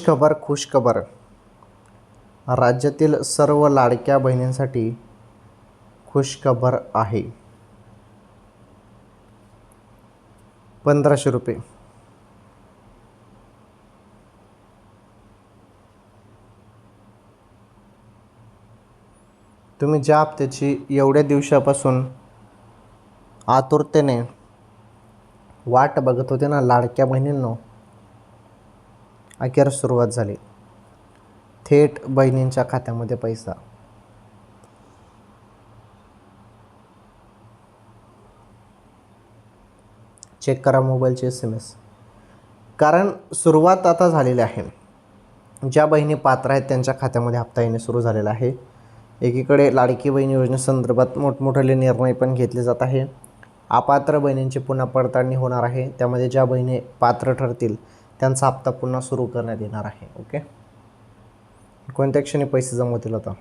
खबर खुश खबर. राज्यातील सर्व लाडक्या बहिणींसाठी खुश खबर आहे. 1500 रुपये. तुम्ही ज्या हप्त्याची एवढ्या दिवसापासून आतुरतेने वाट बघत होते ना लाडक्या बहिणींनो, अखेर सुरुवात झाली. थेट बहिणींच्या खात्यामध्ये पैसा. चेक करा मोबाईलचे SMS. कारण सुरुवात आता झालेली आहे. ज्या बहिणी पात्र आहेत त्यांच्या खात्यामध्ये हप्ता येणे सुरू झालेला आहे. एकीकडे लाडकी बहीण योजनेसंदर्भात मोठमोठे निर्णय पण घेतले जात आहे. अपात्र बहिणींची पुन्हा पडताळणी होणार आहे. त्यामध्ये ज्या बहिणी पात्र ठरतील त्यांचा हप्ता पुन्हा सुरू करण्यात येणार आहे. ओके, कोणत्या क्षणी पैसे जमवतील आता.